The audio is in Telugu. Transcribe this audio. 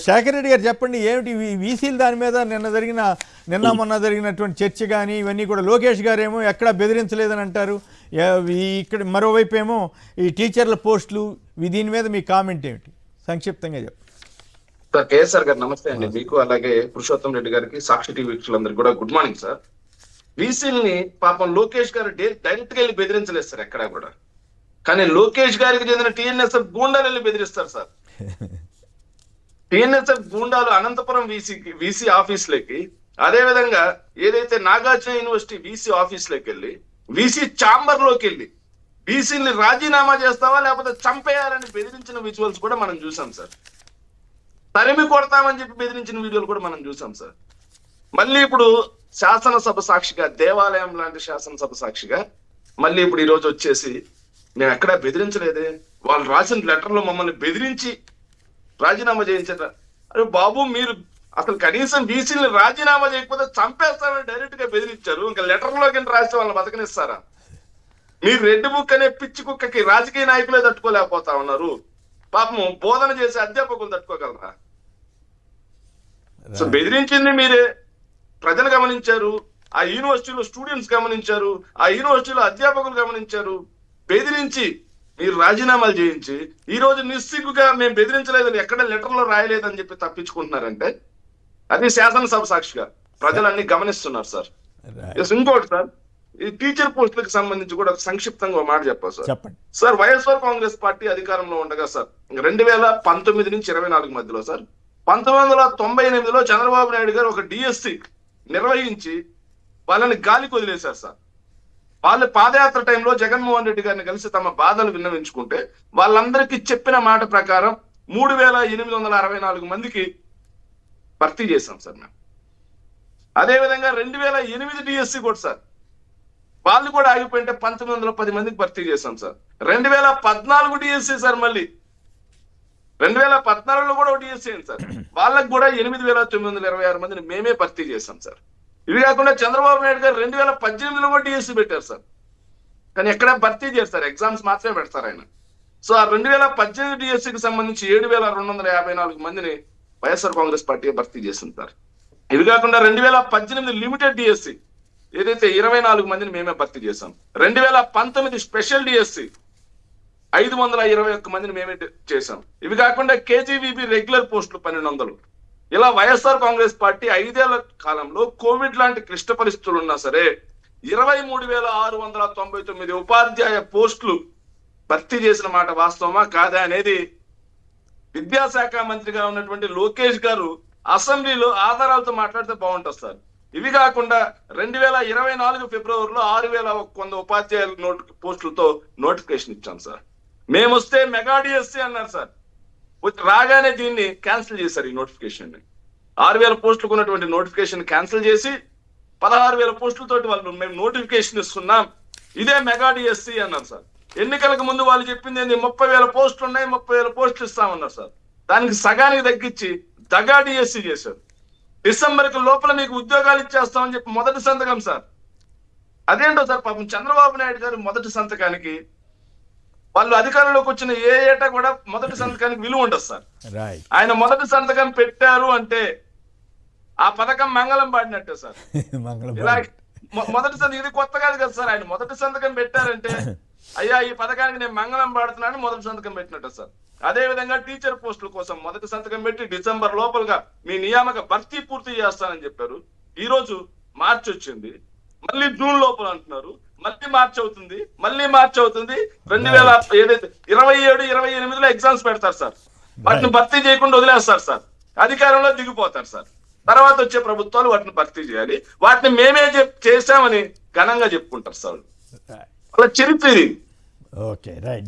శేఖర్ రెడ్డి గారు చెప్పండి, ఏమిటి వీసీలు దాని మీద నిన్న మొన్న జరిగినటువంటి చర్చ కానీ ఇవన్నీ కూడా లోకేష్ గారేమో ఎక్కడా బెదిరించలేదని అంటారు. ఇక్కడ మరోవైపు ఏమో ఈ టీచర్ల పోస్టులు, దీని మీద మీ కామెంట్ ఏమిటి? సంక్షిప్తంగా చెప్పండి. సార్ కేఎస్ఆర్ గారు నమస్తే అండి. మీకు అలాగే పురుషోత్తం రెడ్డి గారికి, సాక్షి టీవీ వీక్షకులందరికీ కూడా గుడ్ మార్నింగ్ సార్. వీసీల్ని పాపం లోకేష్ గారు డైరెక్ట్ గా వెళ్ళి బెదిరించలేదు సార్ ఎక్కడా కూడా. కానీ లోకేష్ గారికి చెందిన టీఎన్ఎస్ఎఫ్ గూండాలు వెళ్ళి బెదిరిస్తారు సార్. టీఎన్ఎస్ఎఫ్ గూండాలు అనంతపురం వీసీ ఆఫీసులకి, అదే విధంగా ఏదైతే నాగార్జున యూనివర్సిటీ వీసీ ఆఫీసులోకి వెళ్ళి, వీసీ ఛాంబర్ లోకి వెళ్ళి వీసీని రాజీనామా చేస్తావా లేకపోతే చంపేయాలని బెదిరించిన విజువల్స్ కూడా మనం చూసాం సార్. తరిమి కొడతామని చెప్పి బెదిరించిన వీడియోలు కూడా మనం చూసాం సార్. మళ్ళీ ఇప్పుడు శాసనసభ సాక్షిగా, దేవాలయం లాంటి శాసనసభ సాక్షిగా మళ్ళీ ఇప్పుడు ఈ రోజు వచ్చేసి మేము ఎక్కడా బెదిరించలేదే, వాళ్ళు రాసిన లెటర్లో మమ్మల్ని బెదిరించి రాజీనామా చేయించారు. అరే బాబు, మీరు అసలు కనీసం వీసీని రాజీనామా చేయకపోతే చంపేస్తామని డైరెక్ట్ గా బెదిరించారు. ఇంకా లెటర్లోకి రాస్తే వాళ్ళని బతకనిస్తారా? మీరు రెడ్ బుక్ అనే పిచ్చి కుక్కకి రాజకీయ నాయకులే తట్టుకోలేకపోతా ఉన్నారు. పాపం బోధన చేసే అధ్యాపకులు తట్టుకోగలరా? సో బెదిరించింది మీరే, ప్రజలు గమనించారు, ఆ యూనివర్సిటీలో స్టూడెంట్స్ గమనించారు, ఆ యూనివర్సిటీలో అధ్యాపకులు గమనించారు. బెదిరించి మీరు రాజీనామాలు చేయించి ఈ రోజు నిస్సిగ్గుగా మేము బెదిరించలేదని, ఎక్కడ లెటర్లో రాయలేదని చెప్పి తప్పించుకుంటున్నారంటే అది శాసనసభ సాక్షిగా ప్రజలన్నీ గమనిస్తున్నారు సార్. ఇంకోటి సార్, ఈ టీచర్ పోస్టులకు సంబంధించి కూడా సంక్షిప్తంగా ఒక మాట చెప్పాలి sir. Sir, YSR Congress party అధికారంలో ఉండగా సార్ 2019 నుంచి 24 మధ్యలో సార్ 1998లో చంద్రబాబు నాయుడు గారు ఒక డిఎస్సి నిర్వహించి వాళ్ళని గాలికి వదిలేశారు సార్. వాళ్ళ పాదయాత్ర టైంలో జగన్మోహన్ రెడ్డి గారిని కలిసి తమ బాధలు విన్నవించుకుంటే వాళ్ళందరికీ చెప్పిన మాట ప్రకారం 3864 మందికి భర్తీ చేశాం సార్ మేము. అదేవిధంగా 2008 డిఎస్సి కూడా సార్ వాళ్ళు కూడా ఆగిపోయింటే 1910 మందికి భర్తీ చేశాం సార్. 2014 డిఎస్సి సార్, మళ్ళీ 2014లో కూడా డిఎస్సి అయింది సార్. వాళ్ళకు కూడా 8926 మందిని మేమే భర్తీ చేశాం సార్. ఇవి కాకుండా చంద్రబాబు నాయుడు గారు 2018లో కూడా డిఎస్సి పెట్టారు సార్. కానీ ఎక్కడ భర్తీ చేస్తారు, ఎగ్జామ్స్ మాత్రమే పెడతారు ఆయన. సో ఆ 2018 డిఎస్సికి సంబంధించి 7254 మందిని వైఎస్ఆర్ కాంగ్రెస్ పార్టీ భర్తీ చేసింది సార్. ఇవి కాకుండా 2018 లిమిటెడ్ డిఎస్సి ఏదైతే 24 మందిని మేమే భర్తీ చేశాం. 2019 స్పెషల్ డిఎస్సి 521 మందిని మేమే చేశాం. ఇవి కాకుండా కేజీవీబీ రెగ్యులర్ పోస్టులు 1200. ఇలా వైఎస్ఆర్ కాంగ్రెస్ పార్టీ 5 ఏళ్ల కాలంలో కోవిడ్ లాంటి క్లిష్ట పరిస్థితులు ఉన్నా సరే 23,699 ఉపాధ్యాయ పోస్టులు భర్తీ చేసిన మాట వాస్తవమా కాదా అనేది విద్యాశాఖ మంత్రిగా ఉన్నటువంటి లోకేష్ గారు అసెంబ్లీలో ఆధారాలతో మాట్లాడితే బాగుంటుంది సార్. ఇవి కాకుండా 2024 ఫిబ్రవరిలో 6100 ఉపాధ్యాయుల పోస్టులతో నోటిఫికేషన్ ఇచ్చాం సార్. మేము వస్తే మెగా డిఎస్సి అన్నారు సార్. రాగానే దీన్ని క్యాన్సిల్ చేశారు. ఈ నోటిఫికేషన్ 6000 పోస్టులకు ఉన్నటువంటి నోటిఫికేషన్ క్యాన్సిల్ చేసి 16000 పోస్టులతోటి వాళ్ళు మేము నోటిఫికేషన్ ఇస్తున్నాం, ఇదే మెగా డిఎస్సి అన్నారు సార్. ఎన్నికలకు ముందు వాళ్ళు చెప్పింది ఏంది, 30,000 పోస్టులు ఉన్నాయి, 30,000 పోస్టులు ఇస్తామన్నారు సార్. దానికి సగానికి తగ్గించి దగా డిఎస్సి చేశారు. డిసెంబర్కి లోపల మీకు ఉద్యోగాలు ఇచ్చేస్తామని చెప్పి మొదటి సంతకం సార్. అదేంటో సార్, పాపం చంద్రబాబు నాయుడు గారు మొదటి సంతకానికి, వాళ్ళు అధికారంలోకి వచ్చిన ఏ ఏటా కూడా మొదటి సంతకానికి విలువ ఉండదు సార్. ఆయన మొదటి సంతకం పెట్టారు అంటే ఆ పథకం మంగళం పాడినట్టే సార్. ఇలా మొదటి సంతకం, ఇది కొత్త కాదు కదా సార్. ఆయన మొదటి సంతకం పెట్టారంటే అయ్యా ఈ పథకానికి నేను మంగళం పాడుతున్నాను మొదటి సంతకం పెట్టినట్టు సార్. అదే విధంగా టీచర్ పోస్టుల కోసం మొదటి సంతకం పెట్టి డిసెంబర్ లోపలగా మీ నియామక భర్తీ పూర్తి చేస్తానని చెప్పారు. ఈ రోజు మార్చి వచ్చింది, మళ్ళీ జూన్ లోపల అంటున్నారు, మళ్ళీ మార్చి అవుతుంది, మళ్ళీ మార్చి అవుతుంది. 2027-28లో ఎగ్జామ్స్ పెడతారు సార్. వాటిని భర్తీ చేయకుండా వదిలేస్తారు సార్. అధికారంలో దిగిపోతారు సార్. తర్వాత వచ్చే ప్రభుత్వాలు వాటిని భర్తీ చేయాలి. వాటిని మేమే చేశామని ఘనంగా చెప్పుకుంటారు సార్. అలా చరిత్ర ఇది.